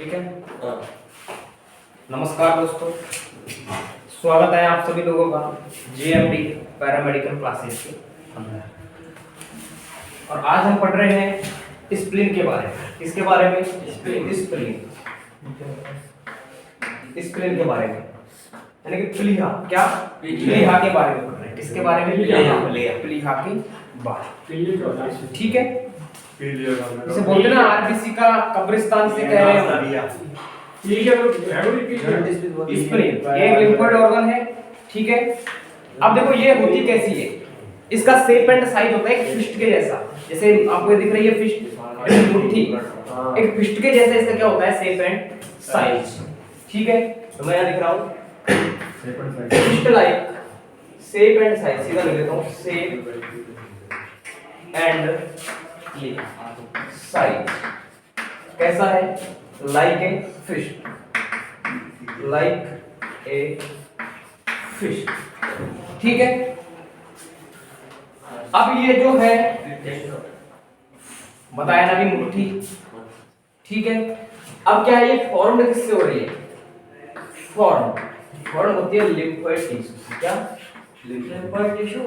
ठीक है। नमस्कार दोस्तों, स्वागत है आप सभी लोगों का जेएमडी पैरामेडिकल क्लासेस के अंदर। और आज हम पढ़ रहे हैं स्प्लीन के बारे में। किसके बारे में? स्प्लीन के बारे में, यानी कि प्लीहा। क्या? प्लीहा के बारे में पढ़ रहे हैं। किसके बारे में? प्लीहा के बारे। ठीक है। इसे बोलते ना आरबीसी का कब्रिस्तान से कह रहे हैं। स्प्लीन एक लिम्फोइड ऑर्गन है। ठीक है। अब देखो ये होती कैसी है, इसका शेप एंड साइज होता है एक फिस्ट के जैसा। जैसे आपको दिख रही है फिस्ट, मुट्ठी, एक फिस्ट के जैसा इसका क्या होता है, शेप एंड साइज। ठीक है। तो मैं यहां लिख रहा हूं fist like shape and size, सीधा लिख लेता हूं शेप एंड साइज। कैसा है? Like a fish, like a fish. ठीक है। अब ये जो है बताया ना भी मुट्ठी। ठीक है। अब क्या है, ये फॉर्म किससे हो रही है? फॉर्म होती है लिम्फोइड टिश्यू से। क्या? Lymphoid tissue.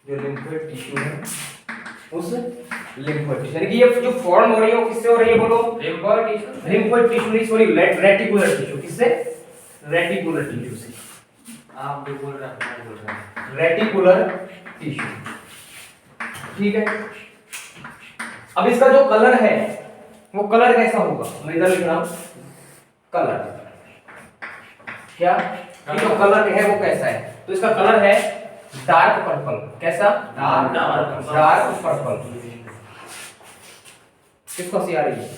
जो लिम्फोइड टिश्यू है उस लिम्फोइड टिश्यू, यानी कि ये जो फॉर्म हो रही है वो किससे हो रही है? बोलो। लिम्फोइड टिश्यू नहीं, सॉरी, रेटिकुलर टिश्यू। किससे? रेटिकुलर टिश्यू से। आप भी बोल रहे हैं, मैं बोल रहा हूं रेटिकुलर टिश्यू। ठीक है। अब इसका जो कलर है वो कलर कैसा होगा? मैं इधर लिख रहा हूं कलर। क्या? ये जो कलर है वो कैसा है? तो इसका कलर है डार्क पर्पल। कैसा? Dark purple. किसको सी आ रही है?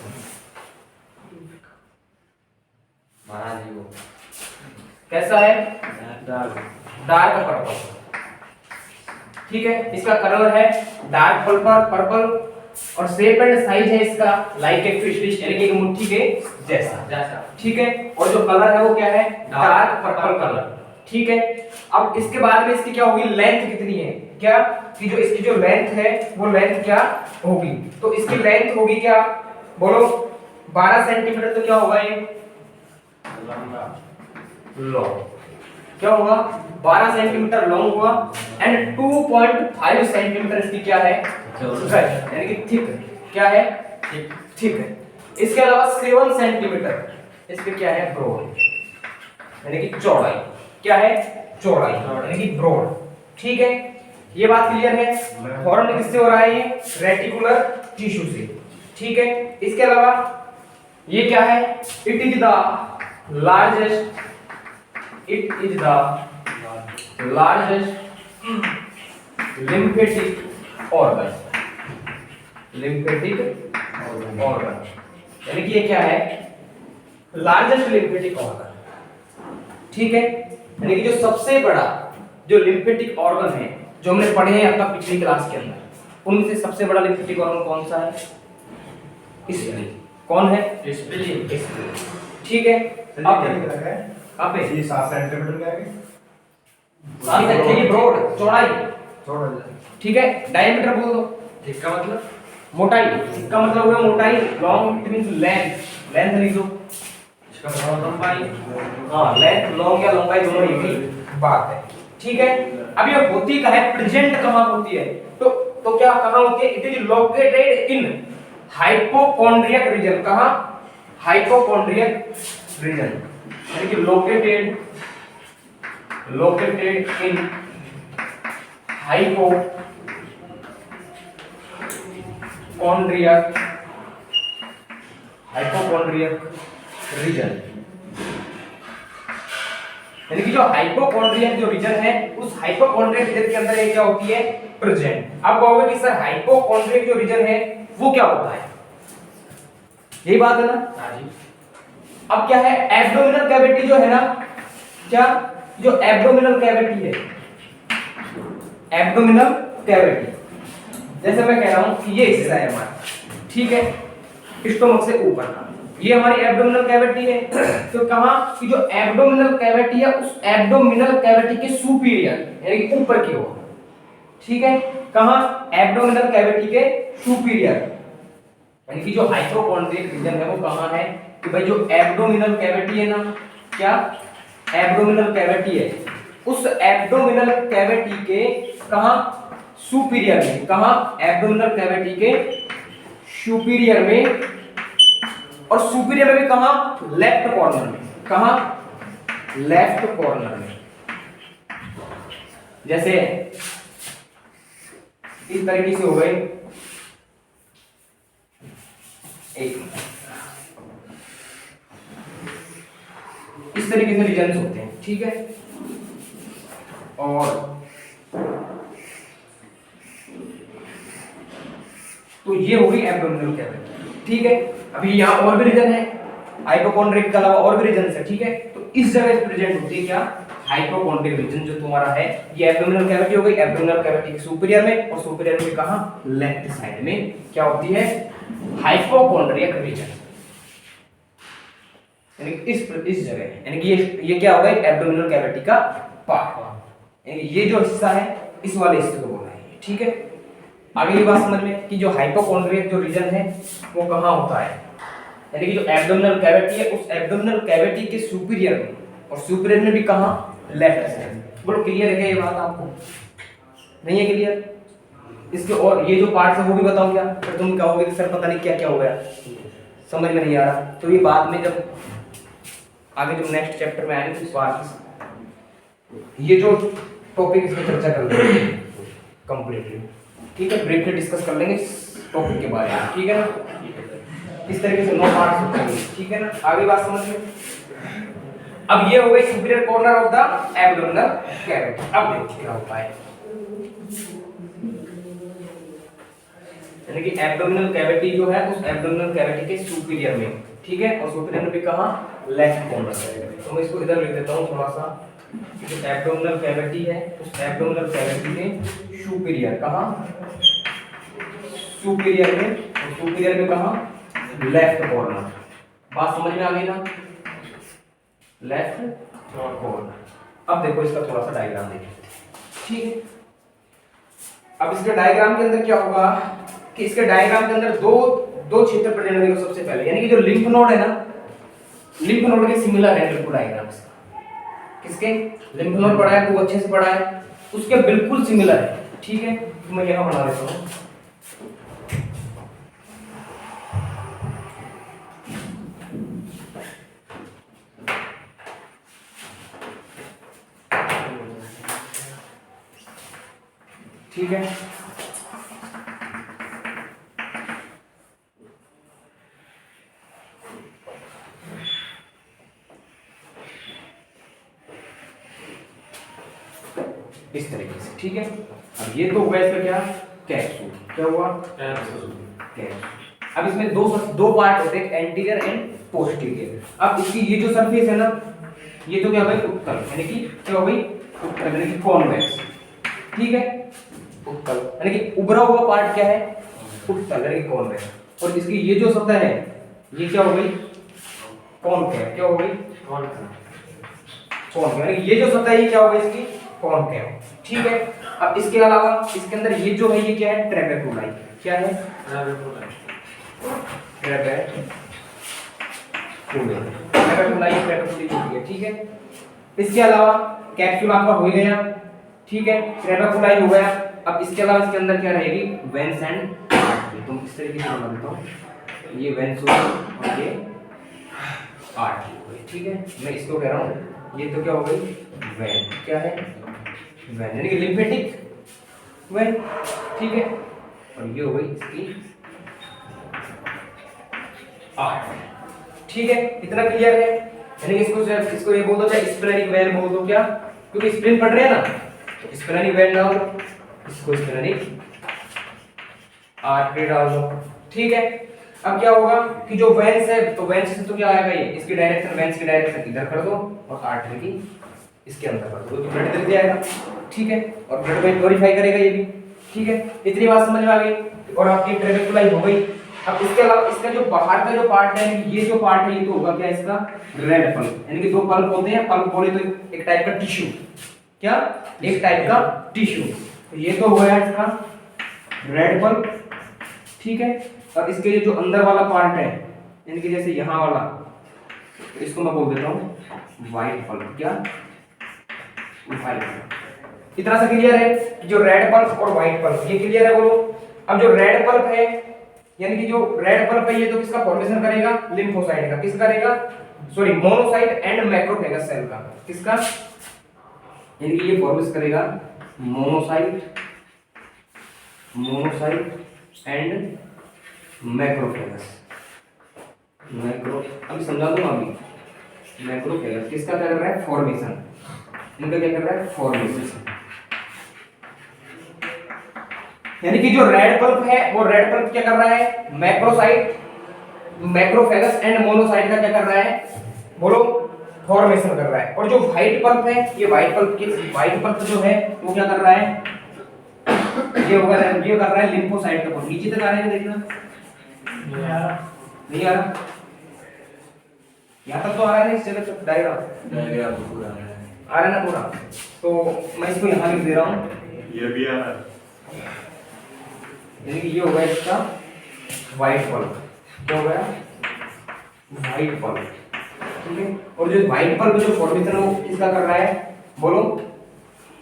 महाराज जी को। कैसा है? Dark purple. ठीक है। इसका कलर है डार्क पर्पल और शेप एंड साइज है इसका लाइक ए फिश डिश, यानी कि एक मुट्ठी के जैसा। ठीक है। और जो कलर है वो क्या है? Dark purple colour. ठीक है। अब इसके बाद में इसकी क्या होगी? लेंथ कितनी है? क्या कि जो इसकी जो लेंथ है वो लेंथ क्या होगी? तो इसकी लेंथ होगी क्या? बोलो। 12 सेंटीमीटर। तो क्या होगा ये? लॉन्ग। क्या होगा? 12 सेंटीमीटर लॉन्ग हुआ एंड 2.5 सेंटीमीटर इसकी क्या है? यानी कि थिक। क्या है? थिक है। इसके अलावा 7 सेंटीमीटर इस पे क्या है? ब्रॉड, यानी कि चौड़ाई। क्या है? चौड़ाई, यानी कि ब्रॉड। ठीक है। ये बात क्लियर है। फॉर्म किससे हो रहा है? ये रेटिकुलर टिश्यू से। ठीक है। इसके अलावा ये क्या है? It is the largest, it is the largest lymphatic organ. Lymphatic organ, यानी कि ये क्या है? Largest lymphatic organ. ठीक है। यानी कि जो सबसे बड़ा जो लिम्फेटिक ऑर्गन है जो हमने पढ़े हैं अपना पिछली क्लास के अंदर, उनमें से सबसे बड़ा लिम्फेटिक ऑर्गन कौन सा है? स्प्लीन। कौन है? स्प्लीन। ठीक है। अब कहां पे? ये 7 सेंटीमीटर का है। 7 सेंटीमीटर ब्रॉड, चौड़ाई। ठीक है। डायमीटर बोल दो। इसका मतलब मोटाई। इसका मतलब हुआ मोटाई। Long it means length. Length लिख दो। इसका मतलब लंबाई। हां, लेंथ, लॉन्ग या लंबाई दोनों एक ही बात है। ठीक है। अब ये होती कहां है? प्रेजेंट कहां होती है? तो क्या कहां होती है? It is located in hypochondriac region. कहां? हाइपोकॉन्ड्रियक रीजन, यानी कि लोकेटेड इन हाइपोकॉन्ड्रियक रीजन, यानी कि जो हाइपोकॉन्ड्रियक जो रीजन है उस हाइपोकॉन्ड्रियक रीजन के अंदर ये क्या होती है? प्रेजेंट। अब कहोगे कि सर हाइपोकॉन्ड्रियक जो रीजन है वो क्या होता है? यही बात है ना? हां जी। अब क्या है? एब्डोमिनल कैविटी जो है ना, क्या जो एब्डोमिनल कैविटी है, एब्डोमिनल कैविटी, जैसे मैं कह रहा हूं कि ये हिस्सा है हमारा, ठीक है, स्टोमक से ऊपर का, ये हमारी एब्डोमिनल कैविटी है। तो कहां कि जो एब्डोमिनल कैविटी है उस एब्डोमिनल कैविटी के सुपीरियर, यानी कि ऊपर की ओर। ठीक है। कहां? एब्डोमिनल कैविटी के सुपीरियर, यानी कि जो हाइपोकॉन्ड्रियल रीजन है वो कहाँ है कि भाई जो एब्डोमिनल कैविटी है ना, क्या एब्डोमिनल कैविटी है, उस एब्डोमिनल कैविटी के कहाँ सुपीरियर में, कहाँ एब्डोमिनल कैविटी के सुपीरियर में, और सुपीरियर में भी कहाँ लेफ्ट कॉर्नर में, कहाँ लेफ्ट कॉर्नर में। जैसे इस तरीके से हो गए, एक इस तरीके से रीजन्स होते हैं, ठीक है। और तो ये होगी एब्डोमिनल कैविटी, ठीक है। अभी यहाँ और भी रीजन है हाइपोकॉन्ड्रियल के अलावा, और भी रीजन है, ठीक है। तो इस जगह प्रेजेंट होती है क्या हाइपोकॉन्ड्रियल रीजन जो तुम्हारा है, ये एब्डोमिनल कैविटी हो गई, एब्डोमिनल कैविटी के सुपीरियर में, और सुपीरियर में कहां लेफ्ट साइड में क्या होती है हाइपोकॉन्ड्रियल रीजन, यानी इस जगह, यानी कि ये क्या होगा एब्डोमिनल कैविटी का पार्ट, यानी ये जो हिस्सा है इस वाले हिस्से को बोला है, ठीक है। आगे की बात समझ में कि जो हाइपोकॉन्ड्रियल जो रीजन है वो कहां होता है, यानी कि जो एब्डोमिनल कैविटी है उस एब्डोमिनल कैविटी के सुपीरियर में, और सुपीरियर में भी कहां लेफ्ट साइड। बोलो क्लियर है क्या ये बात आपको, नहीं है क्लियर? इसके और ये जो पार्ट्स है वो भी बताऊं क्या, फिर तुम कहोगे कि सर पता नहीं क्या क्या हो गया, समझ में नहीं आ रहा। तो ये बाद में जब आगे जो नेक्स्ट चैप्टर में आएंगे इस बात ये जो टॉपिक इस पर चर्चा कर लेंगे कंप्लीटली, ठीक है। ब्रीफली डिस्कस कर लेंगे इस टॉपिक के बारे में, ठीक है ना। इस तरीके से 9 पार्ट्स होते हैं, ठीक है ना। आगे बात समझ में। अब ये हो गई superior corner of the abdominal cavity. अब देखिए क्या होता है, यानी कि एब्डोमिनल कैविटी जो है उस एब्डोमिनल कैविटी के सुपीरियर में, ठीक है, और सुपीरियर में भी कहां लेफ्ट कॉर्नर में। तो मैं इसको इधर लिख देता हूं थोड़ा सा, जो एब्डोमिनल कैविटी है उस एब्डोमिनल कैविटी के सुपीरियर, कहां सुपीरियर में, और सुपीरियर में कहां लेफ्ट कॉर्नर। बात समझ में आ गई ना, लेफ्ट कॉर्नर। अब देखो इसका थोड़ा सा डायग्राम देखिए, ठीक है। अब इसके डायग्राम के अंदर क्या होगा कि इसके डायग्राम के अंदर दो क्षेत्र प्रेजेंट होंगे सबसे पहले, यानी कि जो लिम्फ नोड है ना, लिम्फ नोड के सिमिलर है बिल्कुल डायग्राम इसका, किसके लिम्फ नोड पढ़ा है, वो अच्छे से पढ़ा है, उसके बिल्कुल सिमिलर है, ठीक है। तो मैं यहां बना देता हूं, ठीक है। इस तरीके से, ठीक है। अब ये तो हुआ इसका क्या कैप्सूल, क्या हुआ कैप्सूल। अब इसमें दो पार्ट होते हैं, एंटीरियर एंड पोस्टीरियर। अब इसकी ये जो सरफेस है ना, ये तो क्या हो गई उत्तल, यानी कि क्या हो गई उत्तल, यानी कि कॉन्वेक्स, ठीक है, उत्तल, यानी कि उभरा हुआ पार्ट क्या है उत्तल, यानी कि कॉन्वेक्स। और इसकी ये जो सतह है ये क्या हो गई कॉनकेव, क्या हो गई कॉनकेव, यानी ये जो सतह है ये क्या हो गई इसकी कॉनकेव, ठीक है। अब इसके अलावा इसके अंदर ये जो है ये क्या है ट्रेबेकुलाई, क्या है ट्रेबेकुलाई, ठीक है। इसके अलावा कैप्सूल आपका हो गया, ठीक है, ट्रेबेकुलाई हो गया। अब इसके अलावा इसके अंदर क्या रहेगी वेंस एंड आर्टरी। तुम इस तरीके से बना देता हूं, ये वेंस और ये आर्टरी हो गई, ठीक है। मैं इसको कह रहा हूं ये तो क्या हो गई वेन, क्या है वेन, यानी कि लिम्फेटिक वेन, ठीक है। और ये हो गई इसकी आर्टरी, ठीक है। इतना क्लियर है, यानी कि इसको ये बोल दो चाहे स्प्लेनिक वेन बोल दो, क्या क्योंकि स्प्लिन पढ़ रहे हैं ना, तो स्प्लेनिक वेन डाल दो, इसको स्प्लेनिक आर्टरी डाल दो, ठीक है। अब क्या होगा कि जो वेंस है तो वेंस से तो क्या आएगा ये इसकी डायरेक्शन, वेंस की डायरेक्शन इधर कर दो और आर्टरी की इसके अंदर कर दो, तो ब्लड इधर जाएगा, ठीक है, और ब्लड में प्योरीफाई करेगा ये भी, ठीक है। इतनी बात समझ में आ गई और आपकी ट्रेबेकुलाई हो गई। अब इसके अलावा इसका जो बाहर का जो पार्ट है, ये जो पार्ट है ये तो होगा क्या इसका रेड पल्प, यानी कि दो पल्प होते हैं, पल्प बोले तो एक टाइप का टिश्यू, क्या एक टाइप का टिश्यू। तो ये तो हो गया इसका रेड पल्प, ठीक है। और इसके लिए जो अंदर वाला पार्ट है यानी कि जैसे यहाँ वाला, तो इसको मैं बोल देता हूँ व्हाइट पल्प। क्या? White pulp. इतना सा क्लियर है कि जो रेड पल्प और व्हाइट पल्प, ये क्लियर है बोलो। अब जो रेड पल्प है यानी कि जो रेड पल्प है ये तो किसका फॉर्मेशन करेगा? लिम्फोसाइट का। किसका करेगा? Sorry, monocyte and macrophages cell का। किसका? यानी कि ये फॉर्मेशन करेगा मोनोसाइट एंड मैक्रोफेगस। अभी समझा दूंगा। अभी मैक्रोफेगस किसका क्या कर रहा है? फॉर्मेशन। इनका क्या कर रहा है? फॉर्मेशन। यानी कि जो रेड पल्प है वो रेड पल्प क्या कर रहा है? मैक्रोसाइट, मैक्रोफेगस एंड मोनोसाइट का क्या कर रहा है? बोलो, फॉर्मेशन कर रहा है। और जो व्हाइट पल्प है, ये व्हाइट पल्प जो है वो क्या कर रहा है? ये कर रहा है लिम्फोसाइट का। नीचे तक आ रहा है, देखना नहीं आ रहा। यहाँ तक तो आ रहा है, इससे तक डायग्राम पूरा आ रहा है ना पूरा। तो मैं इसको यहाँ लिख दे रहा हूँ, ये भी आ रहा है। यानी कि ये होगा इसका व्हाइट पल्प। क्या हो गया? White pulp. ठीक है। और जो व्हाइट पल्प जो फॉर्मेशन है वो किसका कर रहा है? बोलो,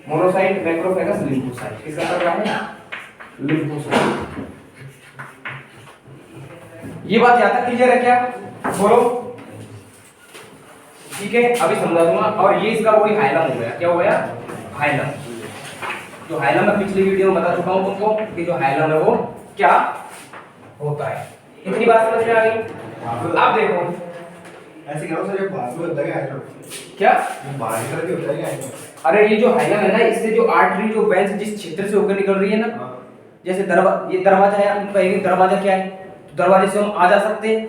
मोनोसाइट, मैक्रोफेगस, लिम्फोसाइट। किसका कर रहा है? लिम्फोसाइट। ये बात यहां तक क्लियर है क्या? बोलो। ठीक है, अभी समझा दूंगा। और ये इसका वही हाइलम हो गया। क्या हो गया? हाइलम। जो हाइलम मैं पिछली वीडियो में बता चुका हूं तुमको कि जो हाइलम है वो क्या होता है। इतनी बात समझ में आ गई? आप देखो, ऐसे करो सर, ये बाजू होता है हाइलम। क्या बाहर करके होता है हाइलम? अरे ये जो हाइलम है ना, इससे जो आर्टरी जो वेंस जिस क्षेत्र से होकर निकल रही है ना, जैसे ये दरवाजा है, हम कहेंगे दरवाजा क्या है, तो दरवाजे से हम आ जा सकते हैं।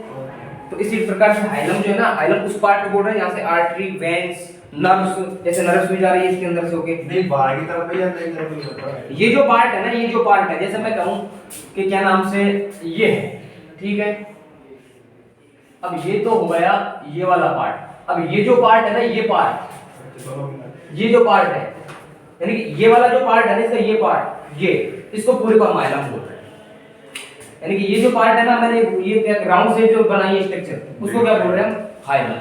तो इसी प्रकार से हाइलम जो है ना, हाइलम उस पार्ट को बोल रहे हैं यहाँ से आर्टरी, वेंस, नर्व्स, जैसे नर्व्स भी जा रही है इसके अंदर से होके। नहीं, बाहर की तरफ ही अंदर की तरफ ही होता है। ये जो पार्ट है ना, ये जो पार्ट है, जैसे मैं कहूँ कि क्या नाम से ये है, ठीक है। अब ये तो हो गया ये वाला पार्ट। अब ये जो पार्ट है ना, ये जो पार्ट है, यानी कि ये वाला जो पार्ट है ना, इसका ये पार्ट, ये इसको पूरे को हम हाइलम बोल रहे हैं। यानी कि ये जो पार्ट है ना, मैंने ये क्या ग्राउंड से जो बनाई है स्ट्रक्चर, उसको क्या बोल रहे हैं हम? हाइलम।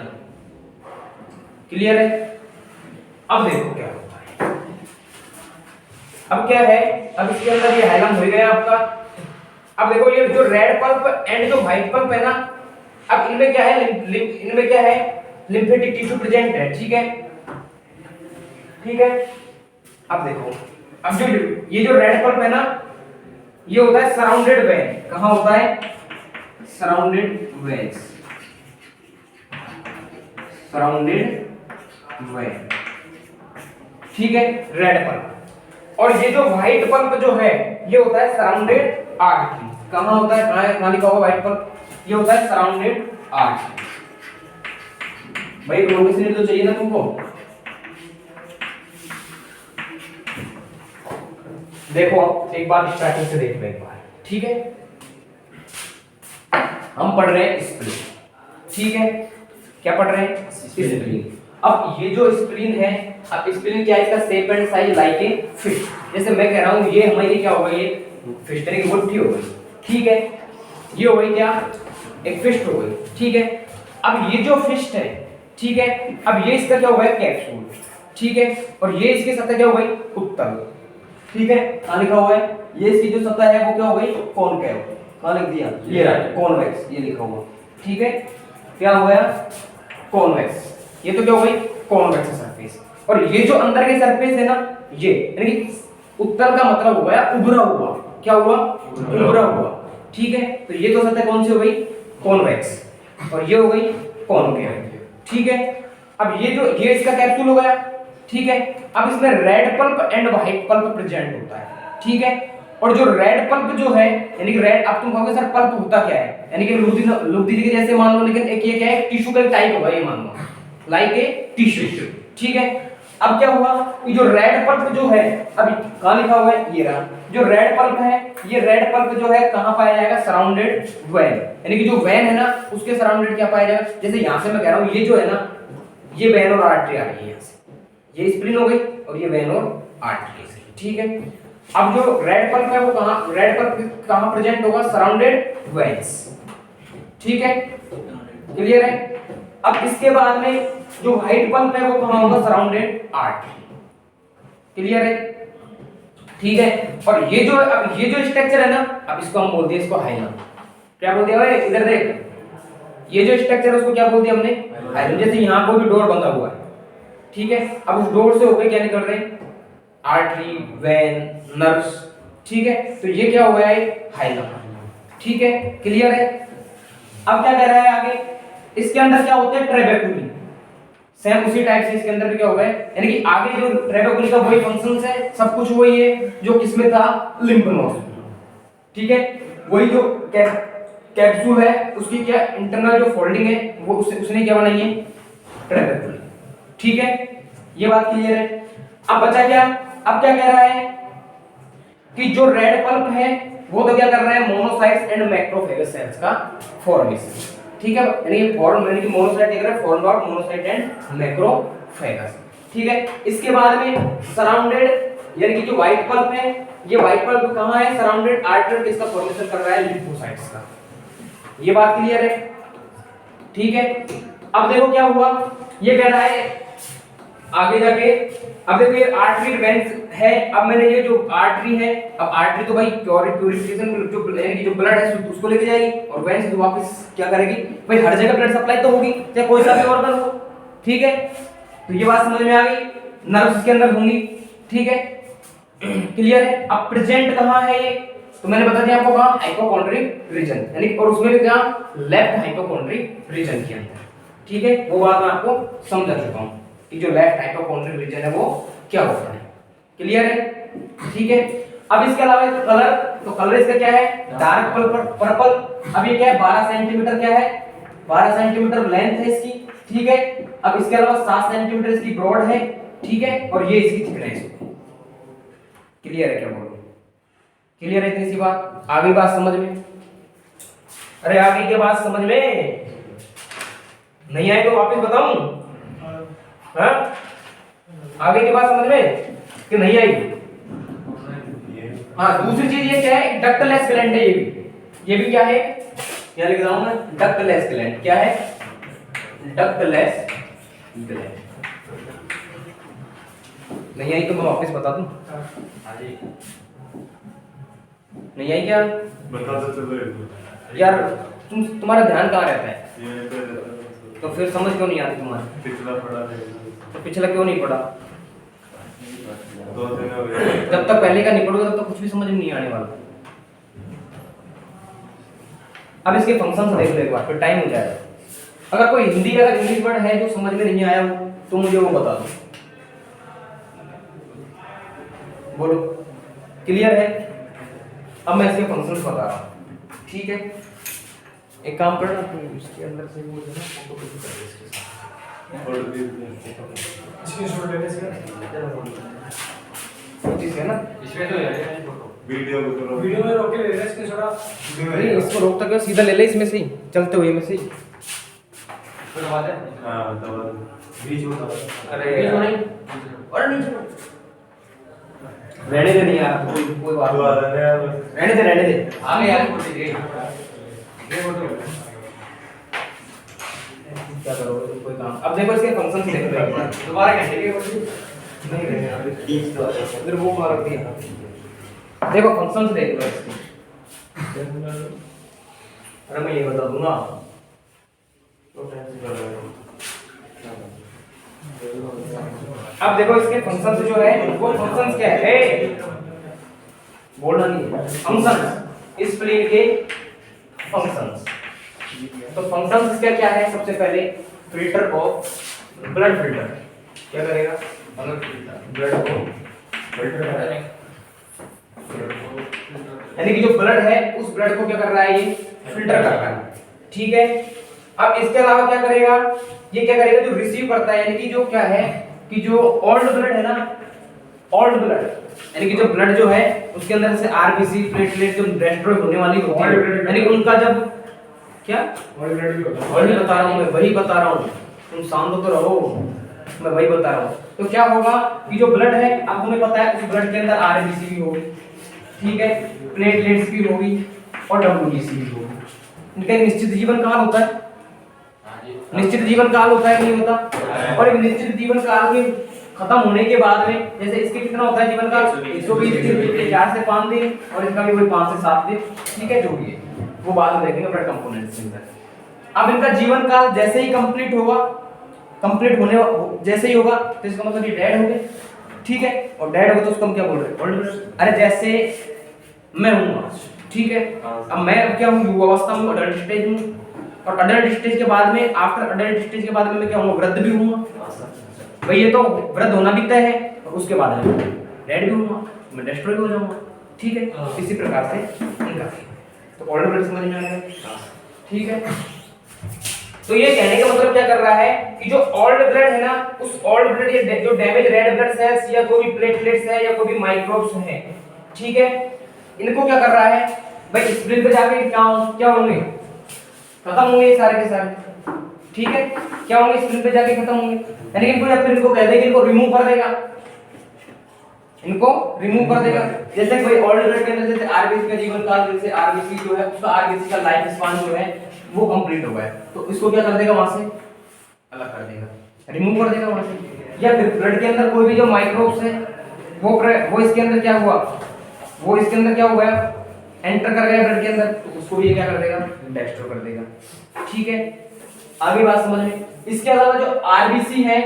क्लियर है? अब देखो क्या होता है। अब क्या है, अब इसके अंदर ये हाइलम हो गया आपका। अब देखो ये जो रेड पल्प एंड जो व्हाइट पल्प है ना, अब इनमें क्या है? इनमें क्या है? लिम्फेटिक टिश्यू प्रेजेंट है। ठीक है, ठीक है। अब देखो, अब जो ये जो रेड पल्प है ना, ये होता है सराउंडेड वेन। कहां होता है? Surrounded veins, surrounded when. ठीक है, रेड पल्प। और ये जो व्हाइट पल्प जो है, ये होता है सराउंडेड आर्टरी। कहां होता है? कहां लिखा हुआ व्हाइट पल्प? ये होता है सराउंडेड आर्टरी। भाई लोकेशन तो चाहिए ना तुमको। देखो एक बार स्टार्टिंग से देख लो एक बार। ठीक है, हम पढ़ रहे हैं स्प्लीन। ठीक है, क्या पढ़ रहे हैं? स्प्लीन। अब ये जो स्प्लीन है, अब स्प्लीन क्या है? इसका shape and size like a fish. जैसे मैं कह रहा हूं ये हमारी क्या हो गई? ये फिश यानी कि मुट्ठी हो गई। ठीक है, ये हो गई क्या? एक फिस्ट हो गई। ठीक है, अब ये जो फिस्ट है, ठीक है, अब ये इसका क्या हो गया? कैप्सूल। ठीक है, और ये इसकी सतह क्या हो गई? उत्तल। ठीक है, कहां लिखा हुआ है? ये इसकी जो सतह है वो क्या हो गई? कॉनकेव। कहां लिख दिया? ये रहा कॉन्वेक्स, ये लिखा हुआ। ठीक है, क्या हो गया? कॉन्वेक्स। ये तो क्या हो गई? Convex surface. और ये जो अंदर की सरफेस है ना, ये यानी कि उत्तल का मतलब हो गया उभरा हुआ। क्या हुआ? उभरा हुआ। ठीक है, तो ये तो सतह कौन सी हो गई? कॉन्वेक्स। और ये हो गई कॉनकेव। ठीक है, अब ये इसका कैप्सूल हो गया। ठीक है, अब इसमें red pulp and white pulp present होता है। ठीक है, और जो रेड पल्प जो है, यानी कि रेड, अब तुम कहोगे सर पल्प होता क्या है? यानी कि लुगदी के जैसे मान लो, लेकिन एक ये क्या है? टिश्यू का टाइप होगा, ये मान लो लाइक ए टिश्यू। ठीक है, अब क्या हुआ? ये जो रेड पल्प जो है, अभी कहां लिखा हुआ है? ये रहा जो रेड पल्प है। ये रेड पल्प जो है कहां पाया जाएगा? Surrounded when. यानी कि जो वेन है ना, उसके सराउंडेड क्या पाया जाएगा? जैसे यहां से मैं कह रहा हूं, ये जो है ना, ये वेन और आर्टरी आ रही है यहां से, ये स्प्लीन हो गई, और ये वेन और आर्टरी। ठीक है, अब जो रेड पल्प है वो कहाँ प्रेजेंट होगा? Surrounded veins. ठीक है, क्लियर है। अब इसके बाद में जो व्हाइट पल्प है वो कहाँ होगा? Surrounded artery. क्लियर है, ठीक है। और ये जो स्ट्रक्चर है ना, अब इसको हम बोलते हैं इसको हाइलम। क्या बोलते हैं भाई? इधर देख, ये जो स्ट्रक्चर है उसको क्या बोलते हैं हमने? हाइलम। जैसे यहाँ कोई भी डोर बंधा हुआ है, ठीक है, अब उस डोर से होकर क्या निकल रहे हैं? Artery, when, nerves. ठीक है, तो ये क्या हुआ है? हाइलम। ठीक है, क्लियर है। अब क्या कह रहा है आगे? इसके अंदर क्या होता है? ट्रेबेकुली। सेम उसी टाइप से इसके अंदर भी क्या होगा? यानी कि आगे जो ट्रेबेकुली का वही फंक्शंस है, सब कुछ वही है जो किसमें था? Lymph nodes. ठीक है, वही जो कैप्सूल है उसकी क्या इंटरनल जो फोल्डिंग है वो उसने क्या बनाई है? ट्रेबेकुली। ठीक है, ये बात क्लियर है। अब बचा क्या? अब क्या कह रहा है कि जो रेड पल्प है वो तो क्या कर रहा है? मोनोसाइट्स एंड मैक्रोफेगस सेल्स का फॉर्मेशन। ठीक है, यानी ये फॉर्म यानी कि मोनोसाइट देख रहा है, form out monocyte and macrophages. ठीक है, इसके बाद में सराउंडेड यानी कि जो व्हाइट पल्प है, ये व्हाइट पल्प कहां है? सराउंडेड आर्टरी, किसका फॉर्मेशन कर रहा है? लिम्फोसाइट्स का। ये बात क्लियर है, ठीक है। अब देखो क्या हुआ, ये कह रहा है आगे जाके, अब देखो ये आर्टरी वेन्स है। अब मैंने ये जो आर्टरी है, अब आर्टरी तो भाई प्यूरिफिकेशन जो ब्लड है उसको लेके जाएगी, और वेन्स तो वापस क्या करेगी भाई? हर जगह ब्लड सप्लाई तो होगी, चाहे कोई सा भी ऑर्गन हो। ठीक है, तो ये बात समझ में आ गई। नर्व्स के अंदर होंगी। ठीक है, क्लियर है। अब प्रेजेंट कहां है ये? तो मैंने बता दिया आपको, कहां? हाइपोकॉन्ड्रिक रीजन, यानी और उसमें भी क्या? लेफ्ट हाइपोकॉन्ड्रिक रीजन के अंदर। ठीक है, वो बात मैं आपको समझा चुका हूं कि जो लेफ्ट हाइपोकॉन्ड्रिक रीजन है वो क्या होता है। क्लियर है, ठीक है। अब इसके अलावा कलर, तो कलर इसका क्या है? Dark purple. अब ये क्या है? 12 सेंटीमीटर क्या है? 12 सेंटीमीटर लेंथ है इसकी। ठीक है, अब इसके अलावा 7 सेंटीमीटर इसकी ब्रॉड है। ठीक है, और ये इसकी थिकनेस है। क्लियर है क्या? बोलो, क्लियर है इतनी सी बात? आगे बात समझ में? अरे आगे की बात समझ में नहीं आई तो वापस बताऊं? हाँ, आगे की बात समझ में कि नहीं आई? हाँ, दूसरी चीज ये क्या है? डक्टलेस ग्लैंड है ये भी क्या है? क्या लिख रहा हूं मैं? Ductless gland. क्या है? Ductless gland. नहीं आई तो मैं वापस बता दूं? नहीं आई क्या? बता दो चलो यार तुम्हारा ध्यान कहाँ रहता है? तो फिर समझ क्यों नहीं आती तुम्हारी? पिछला पढ़ा है तो पिछला क्यों नहीं पढ़ा? 2 दिन हो गए। जब तक पहले का नहीं पढ़ोगे तब तक कुछ भी समझ में नहीं आने वाला। अब इसके फंक्शंस देख लो एक बार, फिर टाइम हो जाएगा। अगर कोई हिंदी अगर इंग्लिश वर्ड है जो समझ में नहीं आया हो तो मुझे वो बता दो। बोलो, क्लियर है? अब मैं इसके फंक्शंस बता रहा हूँ। ठीक है, एक काम करना, तुम इसके अंदर से वो जो है फोटो कॉपी कर दो इसके साथ। और भी स्क्रीनशॉट लेने से चीज है ना, इसमें तो है फोटो। वीडियो को करो। वीडियो में रोक के ले रहा है स्क्रीनशॉट। नहीं इसको रोक तक सीधा ले ले इसमें से ही, चलते हुए में से ही। फिर दबा दे। हां दबा दो। बीच में दबा। अरे बीच में नहीं। और नीचे रहने दे। नहीं यार, कोई बात तो आ रहा है यार। रहने दे। आगे यार फोटो दे। ये फोटो। क्या करोगे तुम? कोई काम। अब देखो इसके फंक्शंस देख लो एक बार। दोबारा कैसे के फोटो? नहीं रहने अभी ठीक तो इधर वो मार दिया। देखो फंक्शंस देख लो इसके। अरे मैं ये बता दूंगा तो टेंशन कर रहे हो। अब देखो इसके फंक्शंस जो है वो फंक्शंस क्या है? बोलना नहीं है। फंक्शंस इस प्लेन के फंक्शंस। तो फंक्शंस इसका क्या है? सबसे पहले फिल्टर ऑफ ब्लड फिल्टर। क्या करेगा? ब्लड को फिल्टर करेगा, यानी कि जो ब्लड है उस ब्लड को क्या कर रहा है? ये फिल्टर कर रहा है। ठीक है, अब इसके अलावा क्या करेगा? ये क्या करेगा? जो रिसीव करता है, यानी कि जो क्या है कि जो ओल्ड ब्लड है ना, ओल्ड ब्लड यानी कि जो ब्लड जो है उसके अंदर से आरबीसी प्लेटलेट जो डेस्ट्रॉय होने वाली होती है, यानी कि उनका जब क्या ऑलरेडी होता है। वही बता रहा हूँ मैं, वही बता रहा हूँ, तुम शांत तो रहो। मैं वही बता रहा हूँ। तो क्या होगा कि जो ब्लड है, अब तुम्हें पता है उस ब्लड के अंदर आरबीसी भी होगी, ठीक है, प्लेटलेट्स भी होगी और डब्ल्यूबीसी भी होगी। इनका एक निश्चित जीवन काल होता है, निश्चित जीवन काल होता है कि नहीं होता? और एक निश्चित जीवन काल के खत्म होने के बाद में, जैसे इसके कितना होता है जीवन काल, 120 दिन, 4 से 5 दिन, और इसका भी वही 5 से 7 दिन, ठीक है, जो भी है वो बाद में देखेंगे ब्लड कंपोनेंट्स के अंदर। अब इनका जीवन काल जैसे ही कंप्लीट होगा, कंप्लीट होने जैसे ही होगा, तो इसका मतलब ये डेड हो गए, ठीक है, और डेड हो गए तो उसको हम क्या बोल रहे हैं? Old blood. अरे जैसे मैं हूँ आज, ठीक है, अब मैं अब क्या हूँ, युवावस्था में, अडल्ट स्टेज हूँ, और अडल्ट स्टेज के बाद में, आफ्टर अडल्ट स्टेज के बाद में मैं क्या हूँ, वृद्ध भी हूँ भाई, ये तो वृद्ध होना भी तय है, और उसके बाद में डेड भी हूँ, मैं डिस्ट्रॉय हो जाऊंगा, ठीक है। इसी प्रकार से इनका, तो ओल्ड ब्लड समझ में आ गया, ठीक है। तो ये कहने का मतलब क्या कर रहा है कि जो ओल्ड ब्लड है ना, उस ओल्ड ब्लड, ये जो डैमेज रेड ब्लड सेल्स या कोई भी प्लेटलेट्स है या कोई भी माइक्रोब्स हैं, ठीक है, इनको क्या कर रहा है भाई, स्प्लिन पे जाके क्या होंगे, खत्म होंगे ये सारे के सारे, ठीक है, क्या होंगे, स्प्लिन पे जाके खत्म होंगे। यानी इनको या फिर इनको कह दे कि इनको रिमूव कर देगा, इनको रिमूव कर देगा। जैसे कोई ओल्ड ब्लड के अंदर जैसे आरबीसी का जीवन काल, जैसे आरबीसी जो है उसका, आरबीसी का लाइफ स्पान जो है वो कंप्लीट हो गया, तो इसको क्या कर देगा, वहां से अलग कर देगा, रिमूव कर देगा वहां से। या फिर ब्लड के अंदर कोई भी जो माइक्रोब्स है वो इसके अंदर क्या हुआ, वो इसके अंदर क्या हो गया, एंटर कर गया ब्लड के अंदर, तो उसको भी ये क्या कर देगा, डिस्ट्रॉय कर देगा, ठीक है। आगे बात समझ में। इसके अलावा जो आरबीसी है,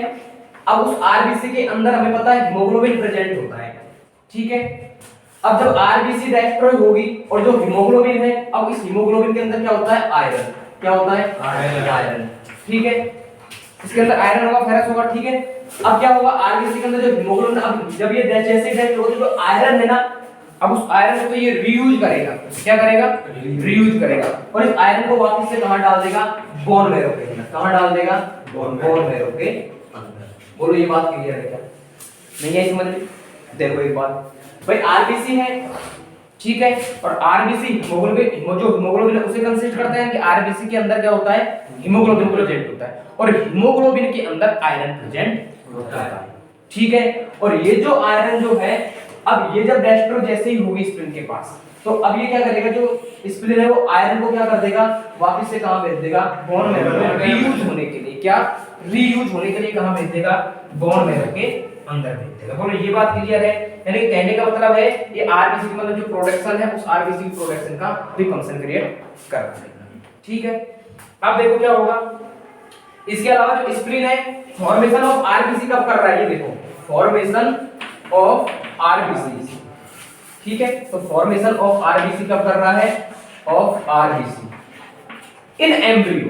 अब उस आरबीसी के अंदर हमें पता है हीमोग्लोबिन प्रेजेंट होता है, ठीक है। अब जब आरबीसी डिस्ट्रॉय होगी और जो हीमोग्लोबिन है, अब इस हीमोग्लोबिन के अंदर क्या होता है, आयरन, क्या होता है, आयरन, ठीक है, इसके अंदर आयरन होगा, फेरस होगा, ठीक है। अब क्या होगा, आरबीसी के अंदर जो हीमोग्लोबिन, अब जब ये जैसे डेथ होगी, जो आयरन है ना, अब उस आयरन को ये रीयूज करेगा, क्या करेगा, रीयूज करेगा, और इस आयरन को वापस से कहां डाल देगा, बोन मैरो के अंदर, कहां डाल देगा, बोन मैरो के अंदर। बोलो ये बात क्लियर है क्या, नहीं है समझ में? देखो एक बात भाई, आरबीसी है, ठीक है, और आरबीसी हीमोग्लोबिन, जो हीमोग्लोबिन है उसे कंसिस्ट करते हैं कि आरबीसी के अंदर क्या होता है, हीमोग्लोबिन प्रेजेंट होता है, और हीमोग्लोबिन के अंदर आयरन प्रेजेंट होता है, ठीक है। और ये जो आयरन जो है, अब ये जब डिस्ट्रॉय जैसे ही होगी स्प्लिन के पास, तो अब ये क्या करेगा, जो स्प्लिन है वो आयरन को क्या कर देगा, वापस से कहां भेज देगा, बोन मैरो में रीयूज होने के लिए, क्या रीयूज होने के लिए कहां भेज देगा, बोन मैरो के अंदर भेज देगा। बोलो ये बात क्लियर है? यानी कहने का मतलब है ये आरबीसी की मतलब जो प्रोडक्शन है, उस आरबीसी की प्रोडक्शन का भी फंक्शन क्रिएट करता है, ठीक है। अब देखो क्या होगा, इसके अलावा जो स्प्लिन है, फॉर्मेशन ऑफ आरबीसी कब कर रहा है, ये देखो, फॉर्मेशन ऑफ आरबीसी, ठीक है। तो फॉर्मेशन ऑफ आरबीसी कब कर रहा है, ऑफ आरबीसी इन एम्ब्रियो,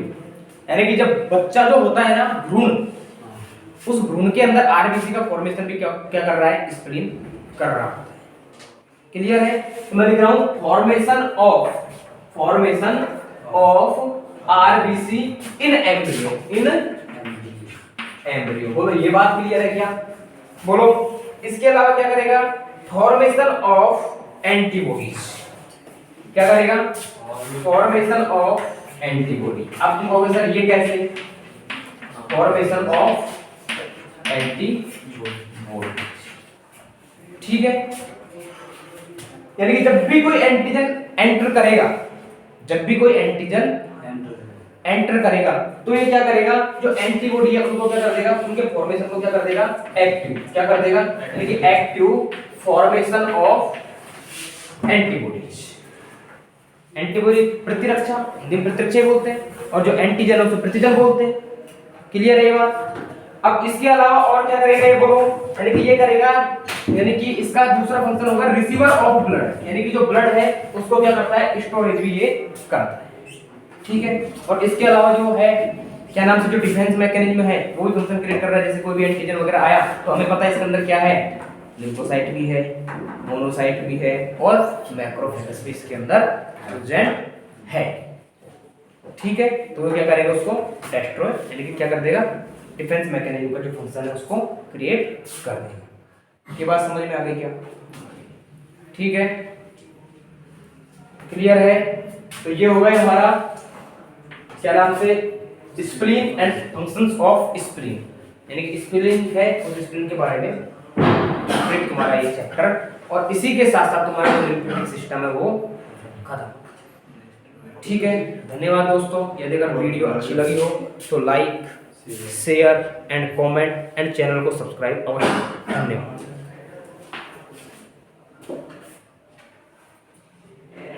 यानी कि जब बच्चा जो होता है ना, भ्रूण, उस भ्रूण के अंदर आरबीसी का फॉर्मेशन भी क्या कर रहा है, स्प्लिन कर रहा है। क्लियर है? तो मैं लिख रहा हूं formation of RBC in embryo, in embryo. बोलो ये बात क्लियर है क्या? बोलो इसके अलावा क्या करेगा, फॉर्मेशन ऑफ एंटीबॉडीज, क्या करेगा, फॉर्मेशन ऑफ एंटीबॉडी। अब तुम कहोगे सर ये कैसे, फॉर्मेशन ऑफ एंटीबॉडी, ठीक है। यानी कि जब भी कोई एंटीजन एंटर करेगा, जब भी कोई एंटीजन एंटर करेगा, तो ये क्या करेगा, जो एंटीबॉडी है उनको क्या कर देगा, उनके फॉर्मेशन को क्या कर देगा, एक्टिव, क्या कर देगा, यानी कि active formation of antibodies. Antibody प्रतिरक्षा, हिंदी में प्रतिरक्षा बोलते हैं, और जो एंटीजन है उसे प्रतिजन बोलते हैं। क्लियर है ये बात? अब इसके अलावा और क्या करेगा ये बोलो, यानी कि ये करेगा, यानी कि इसका दूसरा फंक्शन होगा रिसीवर ऑफ ब्लड, यानी कि जो ब्लड है उसको क्या करता है, स्टोरेज भी ये करता है, ठीक है। और इसके अलावा जो है क्या नाम से जो डिफेंस मैकेनिज्म है वो भी फंक्शन क्रिएट कर रहा है। जैसे कोई भी एंटीजन वगैरह आया तो हमें पता है इसके अंदर क्या है, लिम्फोसाइट भी है, मोनोसाइट भी है, और मैक्रोफेगस भी इसके अंदर प्रेजेंट है, ठीक है। तो वो क्या करेगा, उसको डिस्ट्रॉय, यानी कि क्या कर देगा, डिफेंस मैकेनिज्म का जो फंक्शन है उसको क्रिएट कर देगा। ये बात समझ में आ गई क्या? ठीक है, क्लियर है? तो ये हो गया हमारा क्या नाम से, spleen and functions of spleen. यानी कि स्पेलिंग है, उस स्पेलिंग के बारे में कंप्लीट तुम्हारा ये चैप्टर, और इसी के साथ साथ तुम्हारा जो लिम्फेटिक सिस्टम है वो खत्म। ठीक है, धन्यवाद दोस्तों। यदि अगर वीडियो अच्छी लगी हो तो like, share and comment and channel को सब्सक्राइब अवश्य। धन्यवाद।